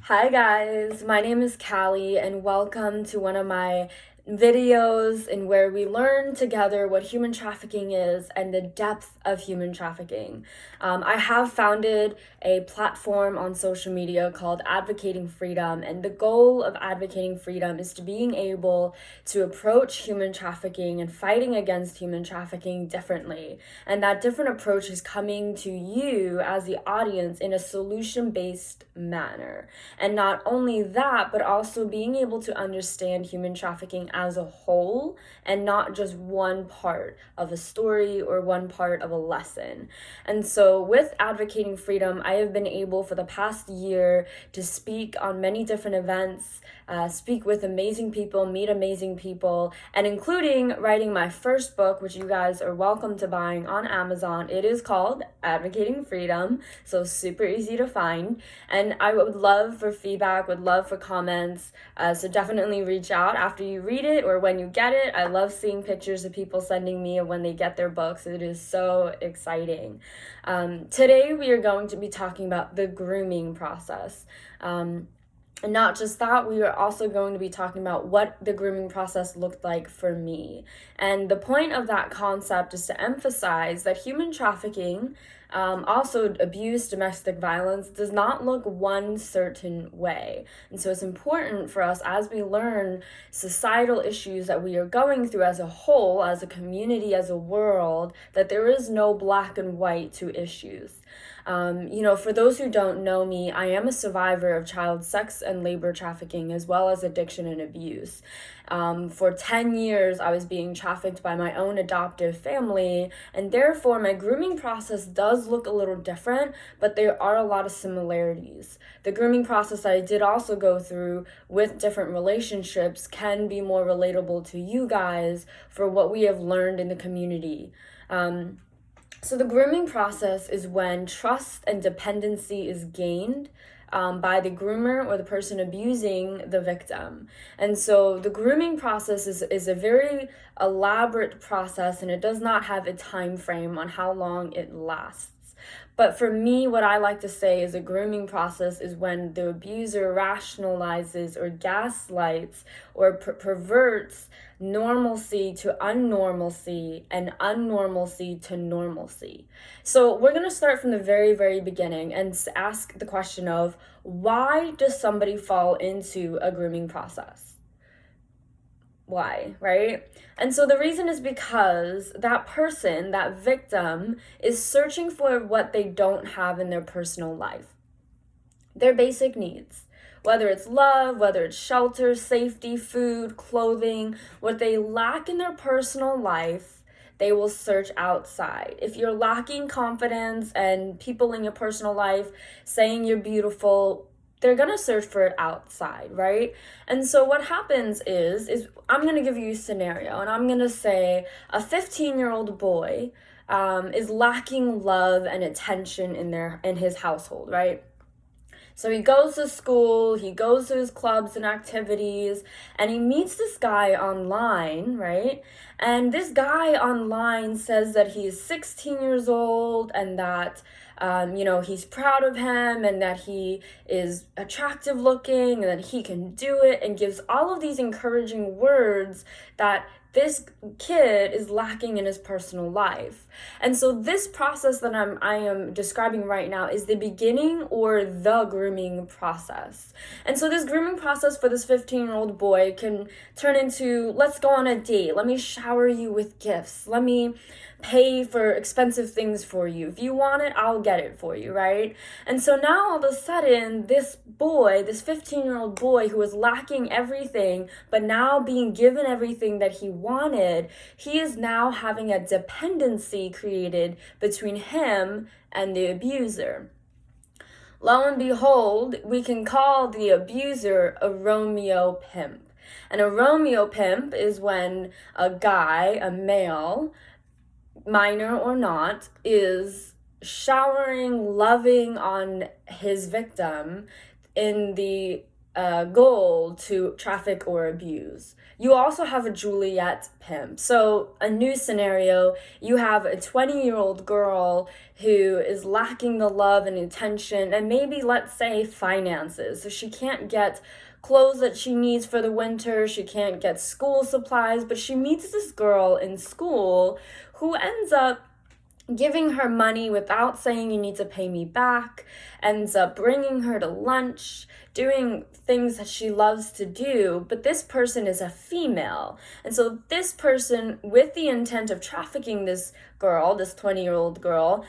Hi guys, my name is Callie and welcome to one of my videos in where we learn together what human trafficking is and the depth of human trafficking. I have founded a platform on social media called Advocating Freedom, and the goal of Advocating Freedom is to being able to approach human trafficking and fighting against human trafficking differently. And that different approach is coming to you as the audience in a solution-based manner. And not only that, but also being able to understand human trafficking as a whole and not just one part of a story or one part of a lesson. And so with Advocating Freedom, I have been able for the past year to speak on many different events, speak with amazing people, meet amazing people, and including writing my first book, which you guys are welcome to buying on Amazon. It is called Advocating Freedom, so super easy to find. And I would love for feedback, would love for comments, so definitely reach out after you read it or when you get it. I love seeing pictures of people sending me when they get their books. It is so exciting. Today we are going to be talking about the grooming process. And not just that, we are also going to be talking about what the grooming process looked like for me. And the point of that concept is to emphasize that human trafficking, also abuse, domestic violence, does not look one certain way. And so it's important for us as we learn societal issues that we are going through as a whole, as a community, as a world, that there is no black and white to issues. For those who don't know me, I am a survivor of child sex and labor trafficking, as well as addiction and abuse. For 10 years, I was being trafficked by my own adoptive family, and therefore my grooming process does look a little different, but there are a lot of similarities. The grooming process I did also go through with different relationships can be more relatable to you guys for what we have learned in the community. So the grooming process is when trust and dependency is gained by the groomer or the person abusing the victim. And so the grooming process is a very elaborate process, and it does not have a time frame on how long it lasts. But for me, what I like to say is a grooming process is when the abuser rationalizes or gaslights or perverts normalcy to unnormalcy and unnormalcy to normalcy. So we're going to start from the very, very beginning and ask the question of, why does somebody fall into a grooming process? Why, right? And so the reason is because that person, that victim, is searching for what they don't have in their personal life. Their basic needs. Whether it's love, whether it's shelter, safety, food, clothing, what they lack in their personal life, they will search outside. If you're lacking confidence and people in your personal life saying you're beautiful, they're going to search for it outside, right? And so what happens is I'm going to give you a scenario, and I'm going to say a 15-year-old boy is lacking love and attention in his household, right? So he goes to school, he goes to his clubs and activities, and he meets this guy online, right? And this guy online says that he's 16 years old and that, he's proud of him and that he is attractive looking and that he can do it, and gives all of these encouraging words that this kid is lacking in his personal life. And so this process that I am describing right now is the beginning or the grooming process. And so this grooming process for this 15-year-old boy can turn into, let's go on a date. Let me shower you with gifts. Let me pay for expensive things for you. If you want it, I'll get it for you, right? And so now all of a sudden, this boy, this 15-year-old boy who was lacking everything, but now being given everything that he wanted, he is now having a dependency created between him and the abuser. Lo and behold, we can call the abuser a Romeo pimp. And a Romeo pimp is when a guy, a male, minor or not, is showering, loving on his victim in the goal to traffic or abuse. You also have a Juliet pimp. So a new scenario, you have a 20-year-old girl who is lacking the love and attention and maybe, let's say, finances. So she can't get clothes that she needs for the winter, she can't get school supplies, but she meets this girl in school who ends up giving her money without saying you need to pay me back, ends up bringing her to lunch, doing things that she loves to do, but this person is a female. And so this person, with the intent of trafficking this girl, this 20-year-old girl,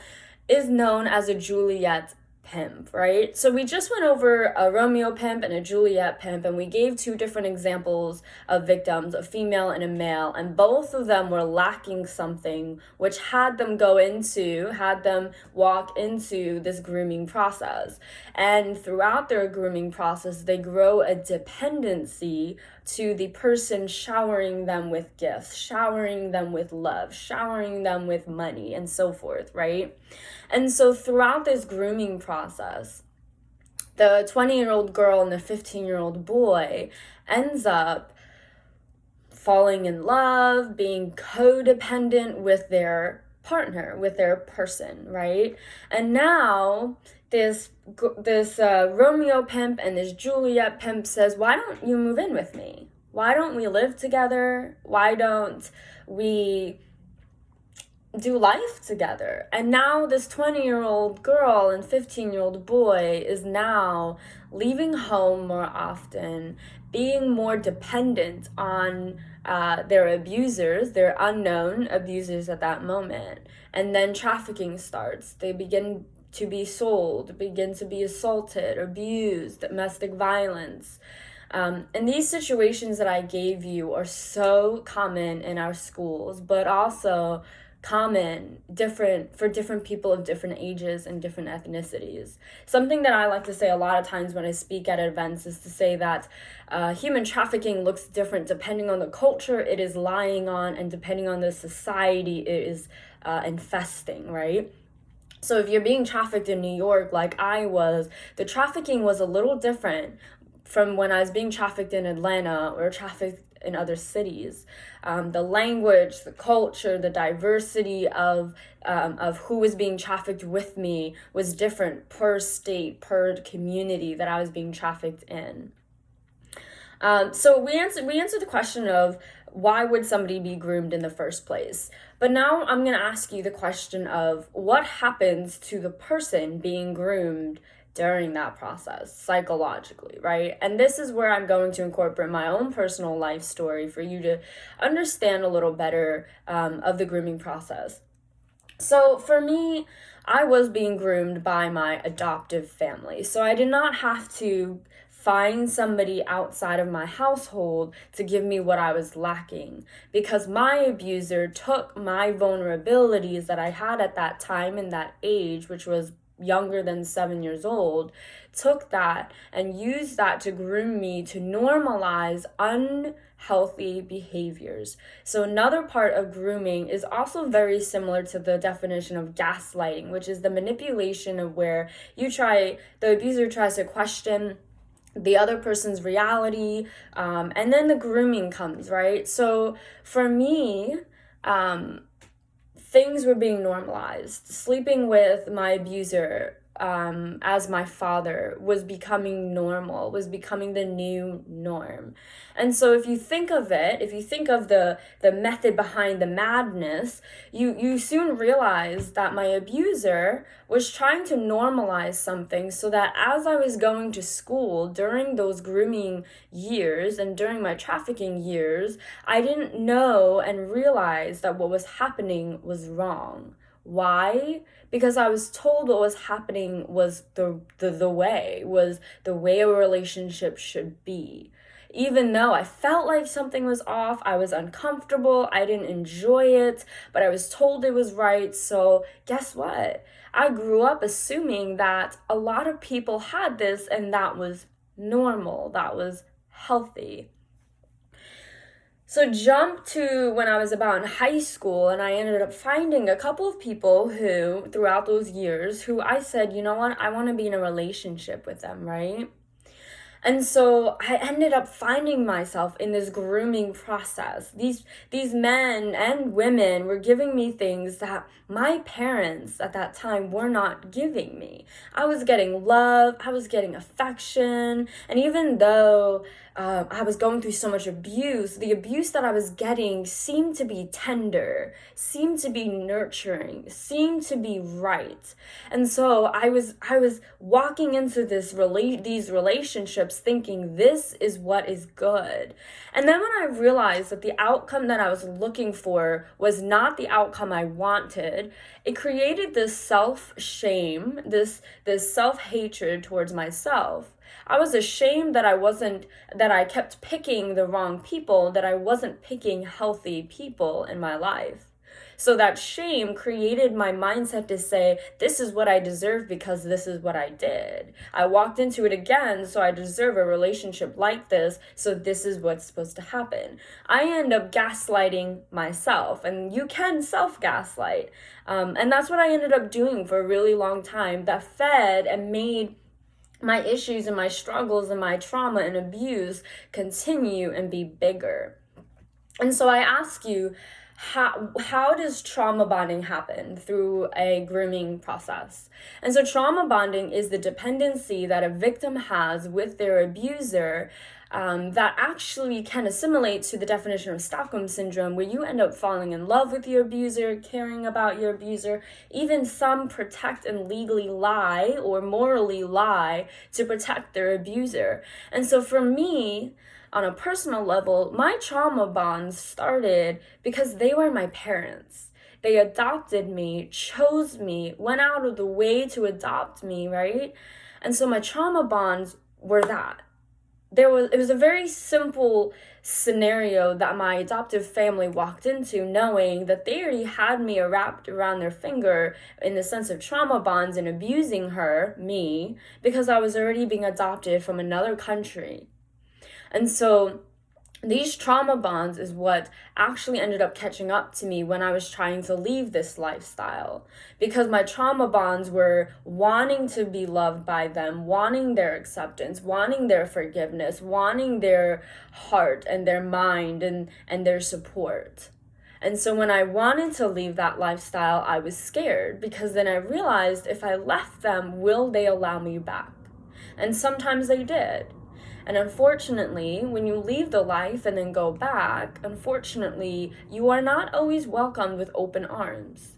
is known as a Juliet pimp, right? So we just went over a Romeo pimp and a Juliet pimp, and we gave two different examples of victims, a female and a male, and both of them were lacking something which had them walk into this grooming process. And throughout their grooming process, they grow a dependency to the person showering them with gifts, showering them with love, showering them with money, and so forth, right? And so throughout this grooming process, the 20-year-old girl and the 15-year-old boy ends up falling in love, being codependent with their partner, with their person, right? And now this Romeo pimp and this Juliet pimp says, why don't you move in with me? Why don't we live together? Why don't we do life together? And now this 20-year-old girl and 15-year-old boy is now leaving home more often, being more dependent on their abusers, their unknown abusers at that moment. And then trafficking starts. They begin to be sold, begin to be assaulted, abused, domestic violence. And these situations that I gave you are so common in our schools, but also common for different people of different ages and different ethnicities. Something that I like to say a lot of times when I speak at events is to say that human trafficking looks different depending on the culture it is lying on and depending on the society it is infesting, right? So if you're being trafficked in New York like I was, the trafficking was a little different from when I was being trafficked in Atlanta or trafficked in other cities. The language, the culture, the diversity of who was being trafficked with me was different per state, per community that I was being trafficked in. So we answered the question of why would somebody be groomed in the first place? But now I'm going to ask you the question of what happens to the person being groomed during that process psychologically, right? And this is where I'm going to incorporate my own personal life story for you to understand a little better of the grooming process. So for me, I was being groomed by my adoptive family. So I did not have to find somebody outside of my household to give me what I was lacking, because my abuser took my vulnerabilities that I had at that time and that age, which was younger than 7 years old, took that and used that to groom me to normalize unhealthy behaviors. So another part of grooming is also very similar to the definition of gaslighting, which is the manipulation of where the abuser tries to question the other person's reality, and then the grooming comes, right? So for me, things were being normalized. Sleeping with my abuser as my father was becoming normal, was becoming the new norm. And so if you think of the method behind the madness, you soon realize that my abuser was trying to normalize something so that as I was going to school during those grooming years and during my trafficking years, I didn't know and realize that what was happening was wrong. Why? Because I was told what was happening was the way a relationship should be. Even though I felt like something was off, I was uncomfortable, I didn't enjoy it, but I was told it was right. So guess what? I grew up assuming that a lot of people had this and that was normal, that was healthy. So jump to when I was about in high school, and I ended up finding a couple of people who, throughout those years, who I said, you know what, I want to be in a relationship with them, right? And so I ended up finding myself in this grooming process. These men and women were giving me things that my parents at that time were not giving me. I was getting love, I was getting affection, and even though I was going through so much abuse, the abuse that I was getting seemed to be tender, seemed to be nurturing, seemed to be right. And so I was walking into these relationships thinking this is what is good. And then when I realized that the outcome that I was looking for was not the outcome I wanted, it created this self-shame, this self-hatred towards myself. I was ashamed that I kept picking the wrong people, that I wasn't picking healthy people in my life. So that shame created my mindset to say, this is what I deserve because this is what I did. I walked into it again, so I deserve a relationship like this, so this is what's supposed to happen. I end up gaslighting myself, and you can self-gaslight. And that's what I ended up doing for a really long time, that fed and made my issues and my struggles and my trauma and abuse continue and be bigger. And so I ask you, how does trauma bonding happen through a grooming process? And so trauma bonding is the dependency that a victim has with their abuser, that actually can assimilate to the definition of Stockholm syndrome, where you end up falling in love with your abuser, caring about your abuser. Even some protect and legally lie or morally lie to protect their abuser. And so for me, on a personal level, my trauma bonds started because they were my parents. They adopted me, chose me, went out of the way to adopt me, right? And so my trauma bonds were that. It was a very simple scenario that my adoptive family walked into, knowing that they already had me wrapped around their finger in the sense of trauma bonds and abusing me, because I was already being adopted from another country. And so these trauma bonds is what actually ended up catching up to me when I was trying to leave this lifestyle, because my trauma bonds were wanting to be loved by them, wanting their acceptance, wanting their forgiveness, wanting their heart and their mind and their support. And so when I wanted to leave that lifestyle, I was scared, because then I realized, if I left them, will they allow me back? And sometimes they did. And unfortunately, when you leave the life and then go back, unfortunately, you are not always welcomed with open arms.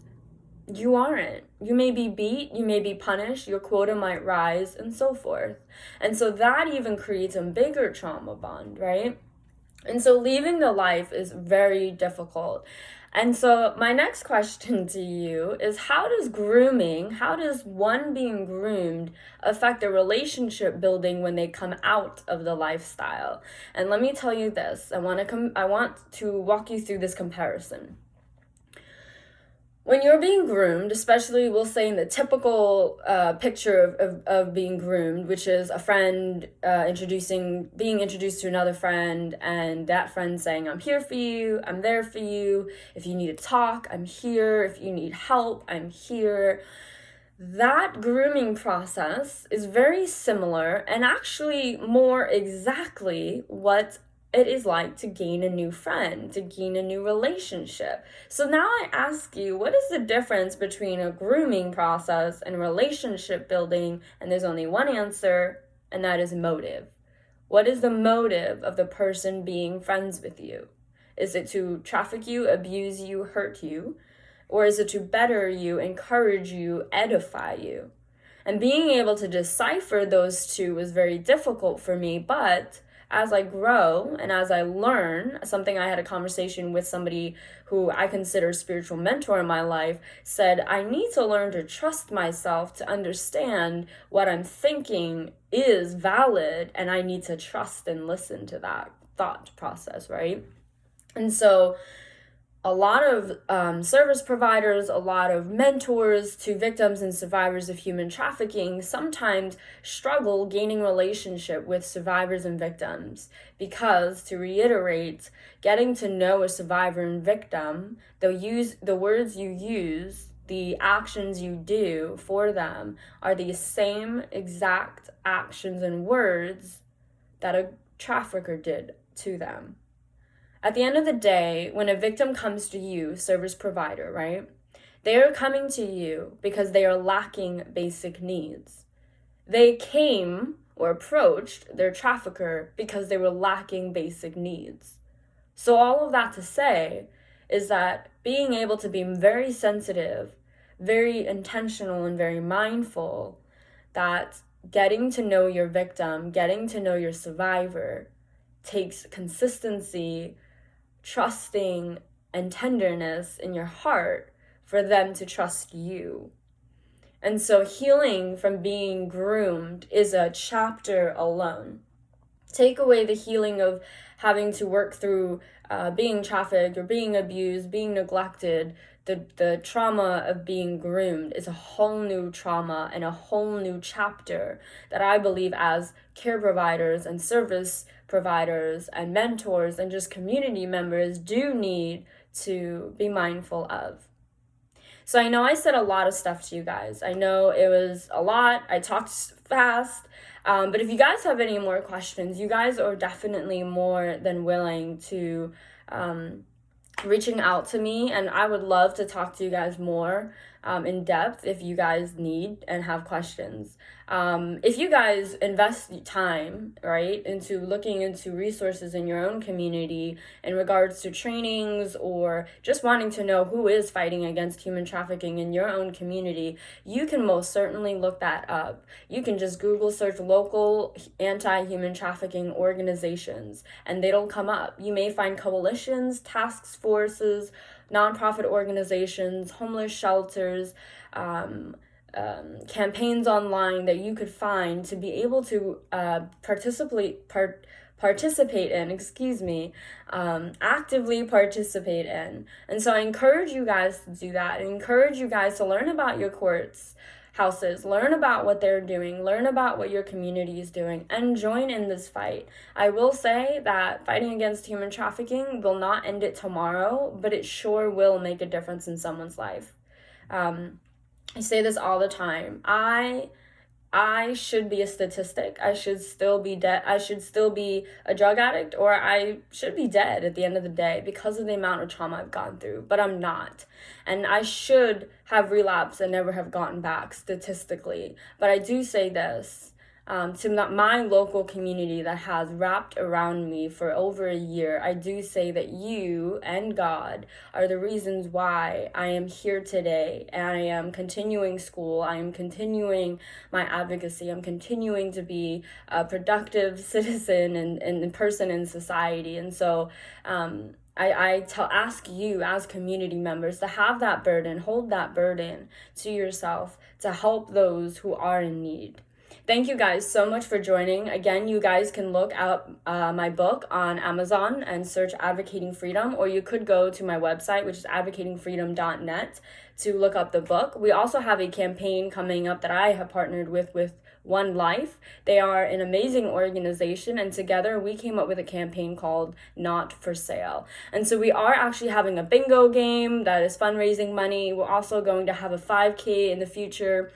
You aren't. You may be beat, you may be punished, your quota might rise, and so forth. And so that even creates a bigger trauma bond, right? And so leaving the life is very difficult. And so my next question to you is, how does one being groomed affect a relationship building when they come out of the lifestyle? And let me tell you this, I want to walk you through this comparison. When you're being groomed, especially we'll say in the typical picture of being groomed, which is a friend being introduced to another friend, and that friend saying, I'm here for you, I'm there for you, if you need to talk, I'm here, if you need help, I'm here. That grooming process is very similar, and actually more exactly what it is like to gain a new friend, to gain a new relationship. So now I ask you, what is the difference between a grooming process and relationship building? And there's only one answer, and that is motive. What is the motive of the person being friends with you? Is it to traffic you, abuse you, hurt you? Or is it to better you, encourage you, edify you? And being able to decipher those two was very difficult for me, but as I grow and as I learn, something I had a conversation with somebody who I consider a spiritual mentor in my life, said, I need to learn to trust myself to understand what I'm thinking is valid, and I need to trust and listen to that thought process, right? And so a lot of service providers, a lot of mentors to victims and survivors of human trafficking sometimes struggle gaining relationship with survivors and victims, because, to reiterate, getting to know a survivor and victim, the words you use, the actions you do for them are the same exact actions and words that a trafficker did to them. At the end of the day, when a victim comes to you, service provider, right? They are coming to you because they are lacking basic needs. They came or approached their trafficker because they were lacking basic needs. So all of that to say is that being able to be very sensitive, very intentional, and very mindful that getting to know your victim, getting to know your survivor takes consistency, trusting, and tenderness in your heart for them to trust you. And so healing from being groomed is a chapter alone. Take away the healing of having to work through being trafficked or being abused, being neglected. The trauma of being groomed is a whole new trauma and a whole new chapter that I believe as care providers and service providers and mentors and just community members do need to be mindful of. So I know I said a lot of stuff to you guys. I know it was a lot. I talked fast. But if you guys have any more questions, you guys are definitely more than willing to reaching out to me, and I would love to talk to you guys more in depth if you guys need and have questions. If you guys invest time, right, into looking into resources in your own community in regards to trainings or just wanting to know who is fighting against human trafficking in your own community, you can most certainly look that up. You can just Google search local anti-human trafficking organizations and it'll come up. You may find coalitions, task forces, nonprofit organizations, homeless shelters, campaigns online that you could find to be able to participate in, actively participate in. And so I encourage you guys to do that. I encourage you guys to learn about your courts houses, learn about what they're doing, learn about what your community is doing, and join in this fight. I will say that fighting against human trafficking will not end it tomorrow, but it sure will make a difference in someone's life. I say this all the time. I should be a statistic. I should still be dead. I should still be a drug addict, or I should be dead at the end of the day because of the amount of trauma I've gone through, but I'm not. And I should have relapsed and never have gotten back statistically. But I do say this to my local community that has wrapped around me for over a year. I do say that you and God are the reasons why I am here today, and I am continuing school. I am continuing my advocacy. I'm continuing to be a productive citizen and person in society. And so I ask you as community members to have that burden, hold that burden to yourself to help those who are in need. Thank you guys so much for joining. Again, you guys can look up my book on Amazon and search Advocating Freedom, or you could go to my website, which is advocatingfreedom.net, to look up the book. We also have a campaign coming up that I have partnered with One Life. They are an amazing organization, and together we came up with a campaign called Not for Sale. And so we are actually having a bingo game that is fundraising money. We're also going to have a 5K in the future.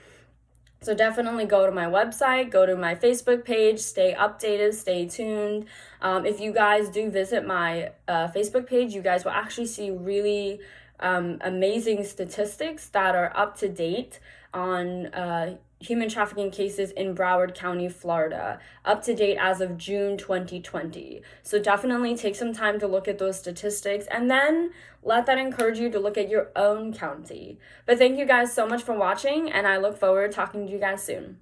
So definitely go to my website, go to my Facebook page, stay updated, stay tuned. If you guys do visit my Facebook page, you guys will actually see really amazing statistics that are up to date on human trafficking cases in Broward County, Florida, up to date as of June 2020. So definitely take some time to look at those statistics, and then let that encourage you to look at your own county. But thank you guys so much for watching, and I look forward to talking to you guys soon.